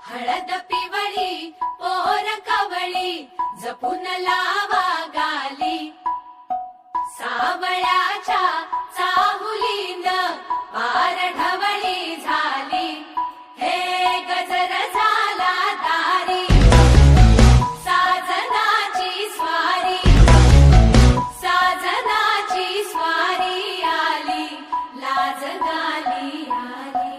हळद पिवळी पोर कवळी जपून लावा गाली सावळ्याच्या चाहुलीन पार ढवळी झाली हे गजर झाला दारी साजनाची स्वारी आली लाज गाली आली